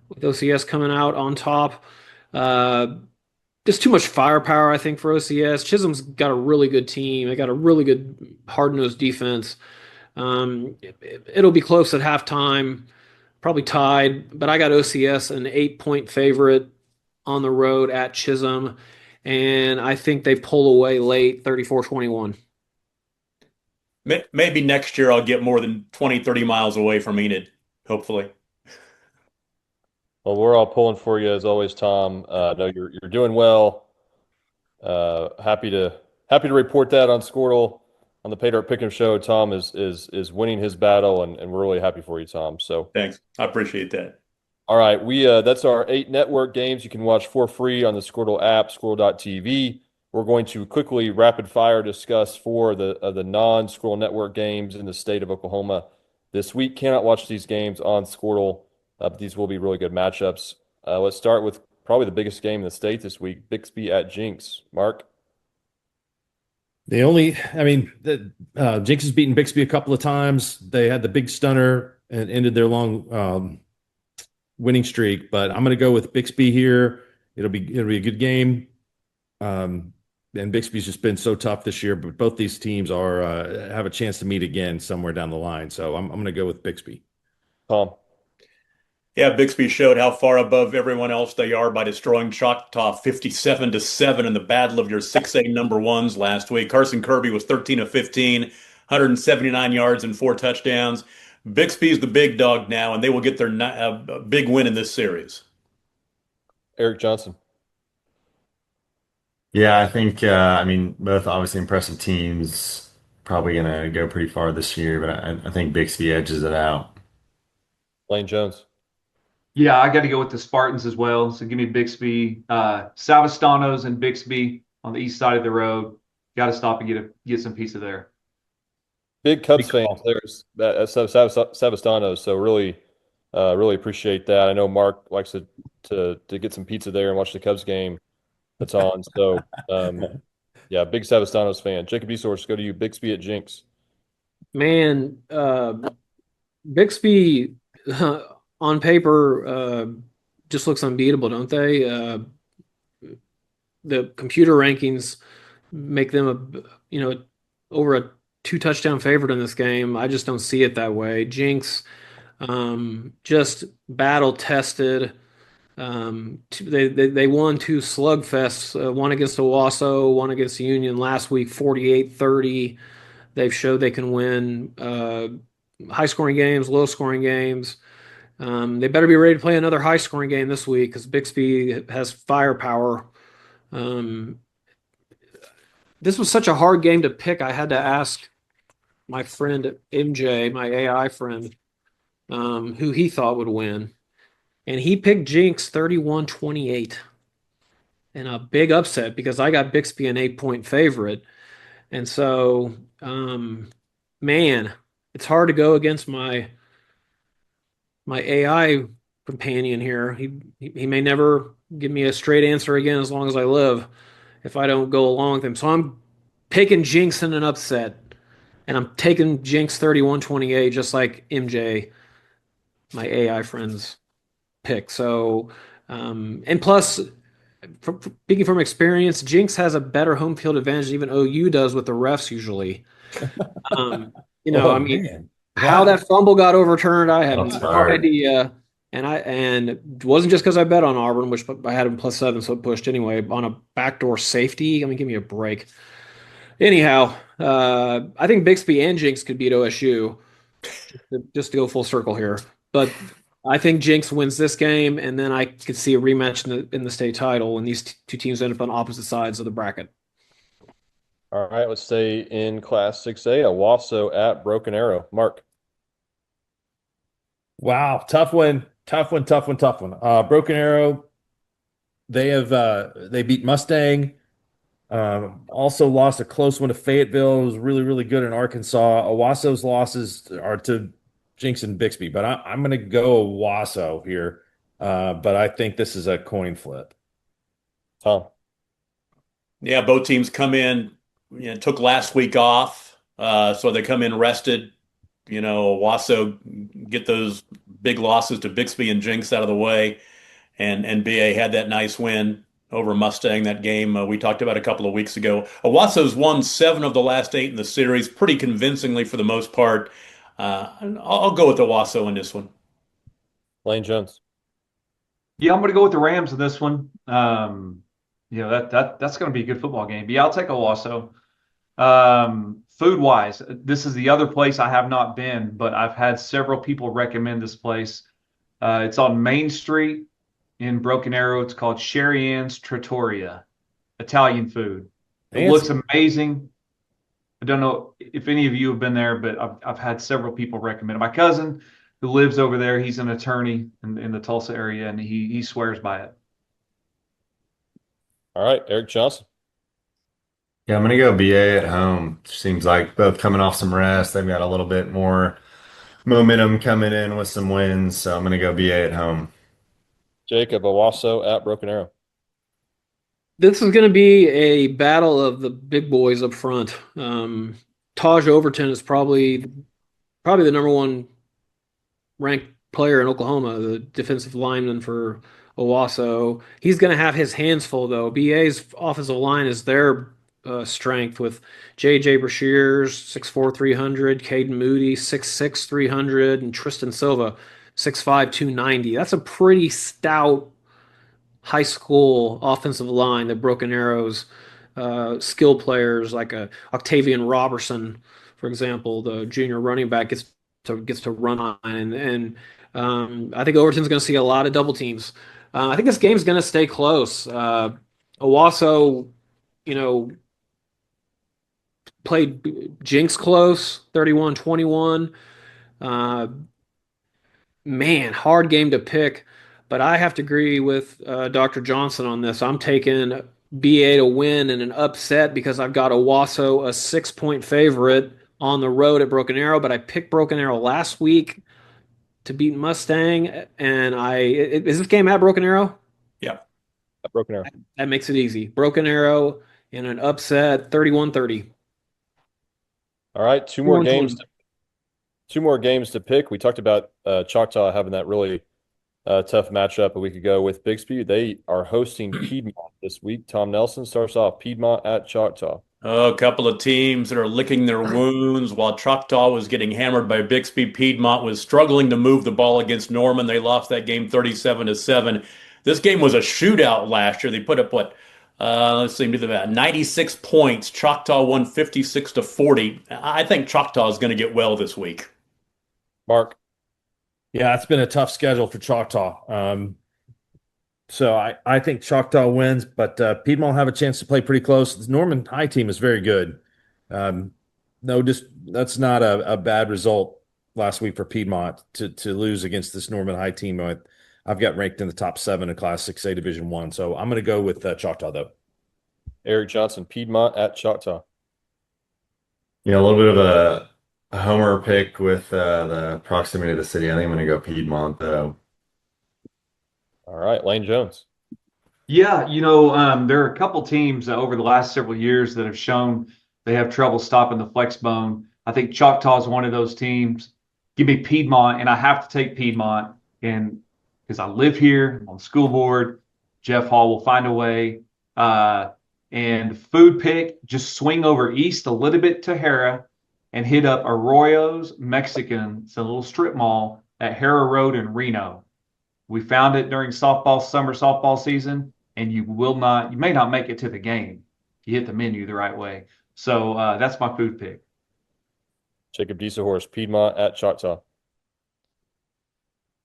with OCS coming out on top. Just too much firepower, I think, for OCS. Chisholm's got a really good team. They got a really good hard-nosed defense. It'll be close at halftime, probably tied, but I got OCS an 8-point favorite on the road at Chisholm, and I think they pull away late, 34-21. Maybe next year I'll get more than 20, 30 miles away from Enid, hopefully. Well, we're all pulling for you as always, Tom. I know you're doing well. Happy to report that on Skordle on the Pay Dirt Pick'em show. Tom is winning his battle, and we're really happy for you, Tom. So Thanks. I appreciate that. all right, we that's our 8 network games you can watch for free on the Skordle app, Skordle.tv. We're going to quickly rapid fire discuss 4 of the non-Skordle network games in the state of Oklahoma this week. Cannot watch these games on Skordle, but these will be really good matchups. Let's start with probably the biggest game in the state this week, Bixby at Jinx. Mark? Jinx has beaten Bixby a couple of times. They had the big stunner and ended their long winning streak, but I'm going to go with Bixby here. It'll be a good game. And Bixby's just been so tough this year, but both these teams are have a chance to meet again somewhere down the line. So I'm going to go with Bixby. Tom? Yeah, Bixby showed how far above everyone else they are by destroying Choctaw 57-7 in the battle of your 6A number ones last week. Carson Kirby was 13 of 15, 179 yards and 4 touchdowns. Bixby's the big dog now, and they will get their big win in this series. Eric Johnson? Yeah, I think both obviously impressive teams. Probably gonna go pretty far this year, but I think Bixby edges it out. Lane Jones? Yeah, I got to go with the Spartans as well. So give me Bixby, Savastanos and Bixby on the east side of the road. Got to stop and get some pizza there. Big Cubs fans there at Savastanos, so really appreciate that. I know Mark likes to get some pizza there and watch the Cubs game that's on. So yeah, big Savastanos fan. Jacob Esource, go to you. Bixby at Jinx. Man, Bixby on paper just looks unbeatable, don't they? The computer rankings make them over a 2 touchdown favorite in this game. I just don't see it that way. Jinx, just battle tested. They won 2 slugfests, one against Owasso, one against Union last week, 48-30. They've showed they can win high scoring games, low scoring games. They better be ready to play another high scoring game this week because Bixby has firepower. This was such a hard game to pick. I had to ask my friend MJ, my AI friend, who he thought would win. And he picked Jinx 31-28 in a big upset because I got Bixby an 8-point favorite. And so, man, it's hard to go against my AI companion here. He may never give me a straight answer again as long as I live if I don't go along with him. So I'm picking Jinx in an upset, and I'm taking Jinx 31-28 just like MJ, my AI friend's pick. So, and plus, speaking from experience, Jinx has a better home field advantage than even OU does with the refs usually. How that fumble got overturned, I have no idea. And it wasn't just because I bet on Auburn, which I had him +7, so it pushed anyway, on a backdoor safety. I mean, give me a break. Anyhow, I think Bixby and Jinx could beat OSU, just to go full circle here. But I think Jinx wins this game, and then I could see a rematch in the state title when these 2 teams end up on opposite sides of the bracket. All right, let's stay in Class 6A. Owasso at Broken Arrow. Mark? Wow, tough one. Broken Arrow, they beat Mustang. Also lost a close one to Fayetteville. It was really, really good in Arkansas. Owasso's losses are to Jinx and Bixby, but I'm going to go Owasso here. But I think this is a coin flip. Tom? Yeah, both teams come in, took last week off. So they come in rested. Owasso get those big losses to Bixby and Jinx out of the way. And BA had that nice win over Mustang, that game we talked about a couple of weeks ago. Owasso's won 7 of the last 8 in the series, pretty convincingly for the most part. I'll go with Owasso in this one. Lane Jones? Yeah, I'm going to go with the Rams in this one. That's going to be a good football game. But yeah, I'll take Owasso. Food-wise, this is the other place I have not been, but I've had several people recommend this place. It's on Main Street in Broken Arrow. It's called Sherry Ann's Trattoria, Italian food. It Fancy. looks amazing. I don't know if any of you have been there, but I've had several people recommend it. My cousin who lives over there, he's an attorney in the Tulsa area, and he swears by it. All right, Eric Johnson. Yeah, I'm gonna go BA at home. Seems like both coming off some rest. They've got a little bit more momentum coming in with some wins, so I'm gonna go BA at home. Jacob Owasso at Broken Arrow. This is going to be a battle of the big boys up front. Taj Overton is probably the number one ranked player in Oklahoma, the defensive lineman for Owasso. He's going to have his hands full, though. BA's offensive line is their strength with J.J. Brashears, 6'4", 300, Caden Moody, 6'6", 300, and Tristan Silva, 6'5", 290. That's a pretty stout high school offensive line that Broken Arrows skill players like Octavian Robertson, for example, the junior running back gets to run on, and I think Overton's going to see a lot of double teams. I think this game's going to stay close. Owasso, played Jinx close, 31-21. Man, hard game to pick, but I have to agree with Dr. Johnson on this. I'm taking BA to win in an upset because I've got Owasso a 6-point favorite on the road at Broken Arrow, but I picked Broken Arrow last week to beat Mustang, and is this game at Broken Arrow? Yeah. At Broken Arrow. That makes it easy. Broken Arrow in an upset, 31-30. All right, two more games to pick. We talked about Choctaw having that really tough matchup a week ago with Bixby. They are hosting Piedmont this week. Tom Nelson starts off Piedmont at Choctaw. A couple of teams that are licking their wounds. While Choctaw was getting hammered by Bixby, Piedmont was struggling to move the ball against Norman. They lost that game 37-7. This game was a shootout last year. They put up let's see, about 96 points. Choctaw won 56-40. I think Choctaw is going to get well this week. Mark. Yeah, it's been a tough schedule for Choctaw. So I think Choctaw wins, but Piedmont will have a chance to play pretty close. The Norman High team is very good. That's not a bad result last week for Piedmont to lose against this Norman High team. I've got ranked in the top 7 in Class 6A Division I. So I'm going to go with Choctaw, though. Eric Johnson, Piedmont at Choctaw. Yeah, a little bit of a homer pick with the proximity of the city. I think I'm going to go Piedmont, though. All right, Lane Jones. Yeah, there are a couple teams over the last several years that have shown they have trouble stopping the flex bone. I think Choctaw is one of those teams. Give me Piedmont, and I have to take Piedmont, and because I live here, I'm on the school board. Jeff Hall will find a way. And food pick, just swing over east a little bit to Hera and hit up Arroyo's Mexican. It's a little strip mall at Hera Road in Reno. We found it during summer softball season, and you may not make it to the game if you hit the menu the right way. So that's my food pick. Jacob Diesehorst, Piedmont at Choctaw.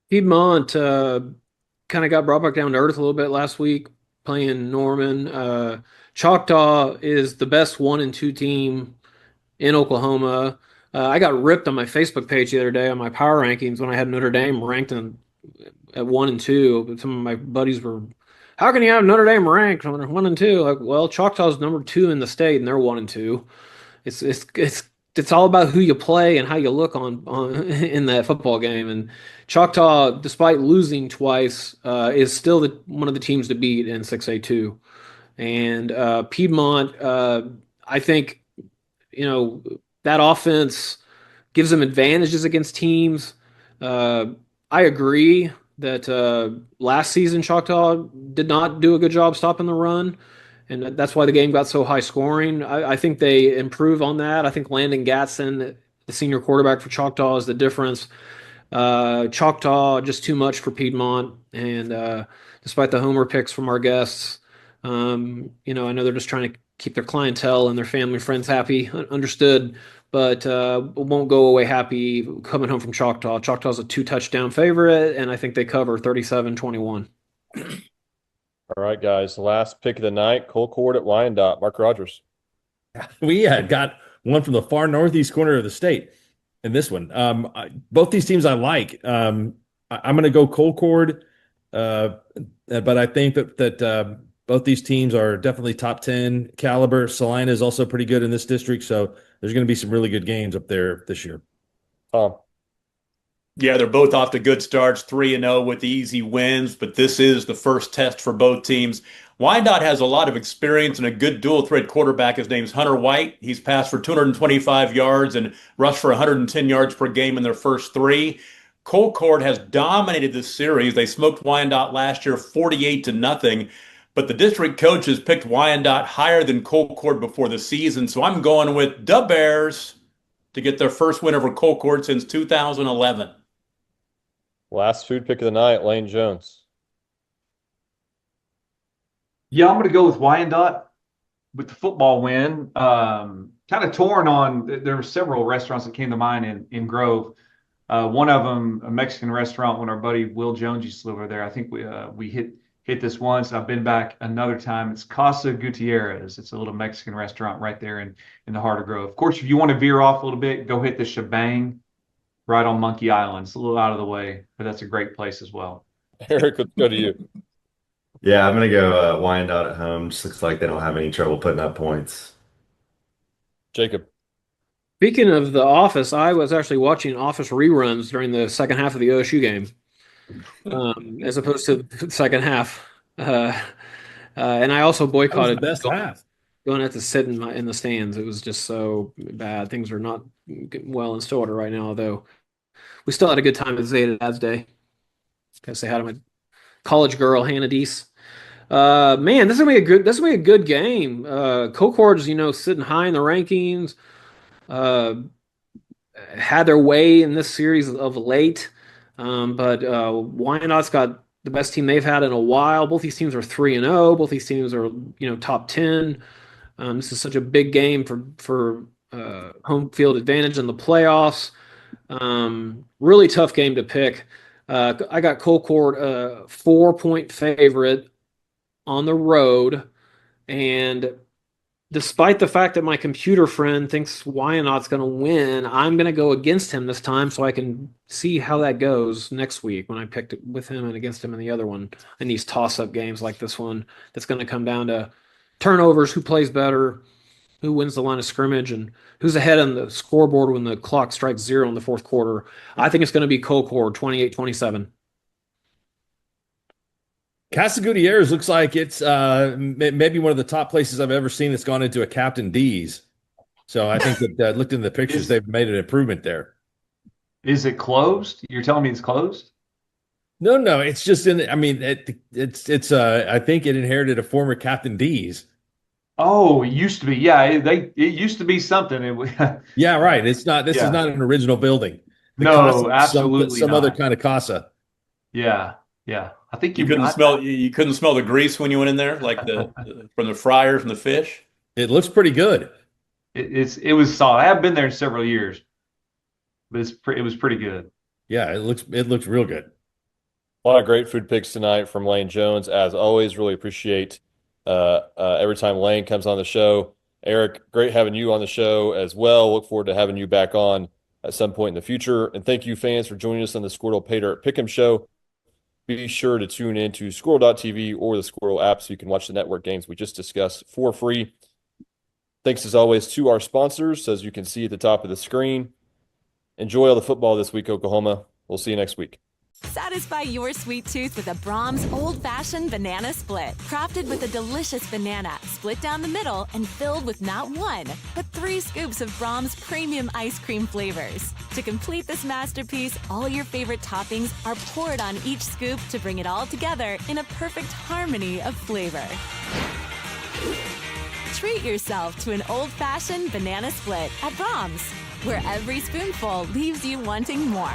Piedmont kind of got brought back down to earth a little bit last week playing Norman. Choctaw is the best 1 and 2 team in Oklahoma. I got ripped on my Facebook page the other day on my power rankings when I had Notre Dame ranked at 1 and 2. Some of my buddies were, how can you have Notre Dame ranked on 1 and 2? Like, well, Choctaw's number 2 in the state, and they're 1 and 2. It's all about who you play and how you look on in that football game. And Choctaw, despite losing twice, is still one of the teams to beat in 6A2. And Piedmont, I think, that offense gives them advantages against teams. I agree that last season Choctaw did not do a good job stopping the run, and that's why the game got so high scoring. I think they improve on that. I think Landon Gatson, the senior quarterback for Choctaw, is the difference. Choctaw, just too much for Piedmont, and despite the homer picks from our guests, I know they're just trying to keep their clientele and their family and friends happy, understood, but won't go away happy coming home from Choctaw. Choctaw's a 2-touchdown favorite, and I think they cover 37-21. All right, guys. Last pick of the night, Colcord at Wyandotte. Mark Rogers. We had got one from the far northeast corner of the state in this one. Both these teams I like. I'm going to go Colcord, but I think that both these teams are definitely top 10 caliber. Salina is also pretty good in this district, so there's going to be some really good games up there this year. Tom. Yeah, they're both off to good starts, 3-0 with easy wins, but this is the first test for both teams. Wyandotte has a lot of experience and a good dual threat quarterback. His name's Hunter White. He's passed for 225 yards and rushed for 110 yards per game in their first three. Colcord has dominated this series. They smoked Wyandotte last year 48-0, but the district coach has picked Wyandotte higher than Colcord before the season, so I'm going with the Bears to get their first win over Colcord since 2011. Last food pick of the night, Lane Jones. Yeah, I'm going to go with Wyandotte with the football win. Kind of torn on. There were several restaurants that came to mind in Grove. One of them, a Mexican restaurant, when our buddy Will Jones used to live over there. I think we hit this once. I've been back another time. It's Casa Gutierrez. It's a little Mexican restaurant right there in the heart of Grove. Of course, if you want to veer off a little bit, go hit the Shebang right on Monkey Island. It's a little out of the way, but that's a great place as well. Eric, let's go to you. Yeah, I'm gonna go Wyandotte at home. Just looks like they don't have any trouble putting up points. Jacob. Speaking of The Office, I was actually watching Office reruns during the second half of the OSU game, as opposed to the second half. And I also boycotted the best half. Going to have to sit in the stands. It was just so bad. Things are not well in Stillwater right now, though. We still had a good time at Zeta Dad's Day. Gotta say hi to my college girl, Hannah Deese. Man, this is gonna be a good game. Colcord's, sitting high in the rankings. Had their way in this series of late. But Wyandotte's got the best team they've had in a while. Both these teams are 3-0. Both these teams are, top 10. This is such a big game for home field advantage in the playoffs. Really tough game to pick. I got Colcord a 4-point favorite on the road, and despite the fact that my computer friend thinks Wyandotte's going to win, I'm going to go against him this time so I can see how that goes next week when I picked it with him and against him in the other one, in these toss-up games like this one that's going to come down to turnovers, who plays better, who wins the line of scrimmage, and who's ahead on the scoreboard when the clock strikes 0 in the fourth quarter. I think it's going to be Colcord, 28-27. Casa Gutierrez looks like it's maybe one of the top places I've ever seen that's gone into a Captain D's. So I think that looked into the pictures, they've made an improvement there. Is it closed? You're telling me it's closed? No, it's just it's I think it inherited a former Captain D's. Oh, it used to be. Yeah, it used to be something. Yeah, right. This is not an original building. No, absolutely some not. other kind of casa. Yeah. I think you couldn't smell the grease when you went in there, like from the fryer from the fish. It looks pretty good. It was solid. I haven't been there in several years, but it was pretty good. Yeah, it looks real good. A lot of great food picks tonight from Lane Jones. As always, really appreciate every time Lane comes on the show. Eric, great having you on the show as well. Look forward to having you back on at some point in the future. And thank you, fans, for joining us on the Skordle Pay Dirt Pick'em Show. Be sure to tune in to Skordle.tv or the Skordle app so you can watch the network games we just discussed for free. Thanks, as always, to our sponsors, as you can see at the top of the screen. Enjoy all the football this week, Oklahoma. We'll see you next week. Satisfy your sweet tooth with a Brahms old-fashioned banana split. Crafted with a delicious banana, split down the middle and filled with not 1, but 3 scoops of Brahms premium ice cream flavors. To complete this masterpiece, all your favorite toppings are poured on each scoop to bring it all together in a perfect harmony of flavor. Treat yourself to an old-fashioned banana split at Brahms, where every spoonful leaves you wanting more.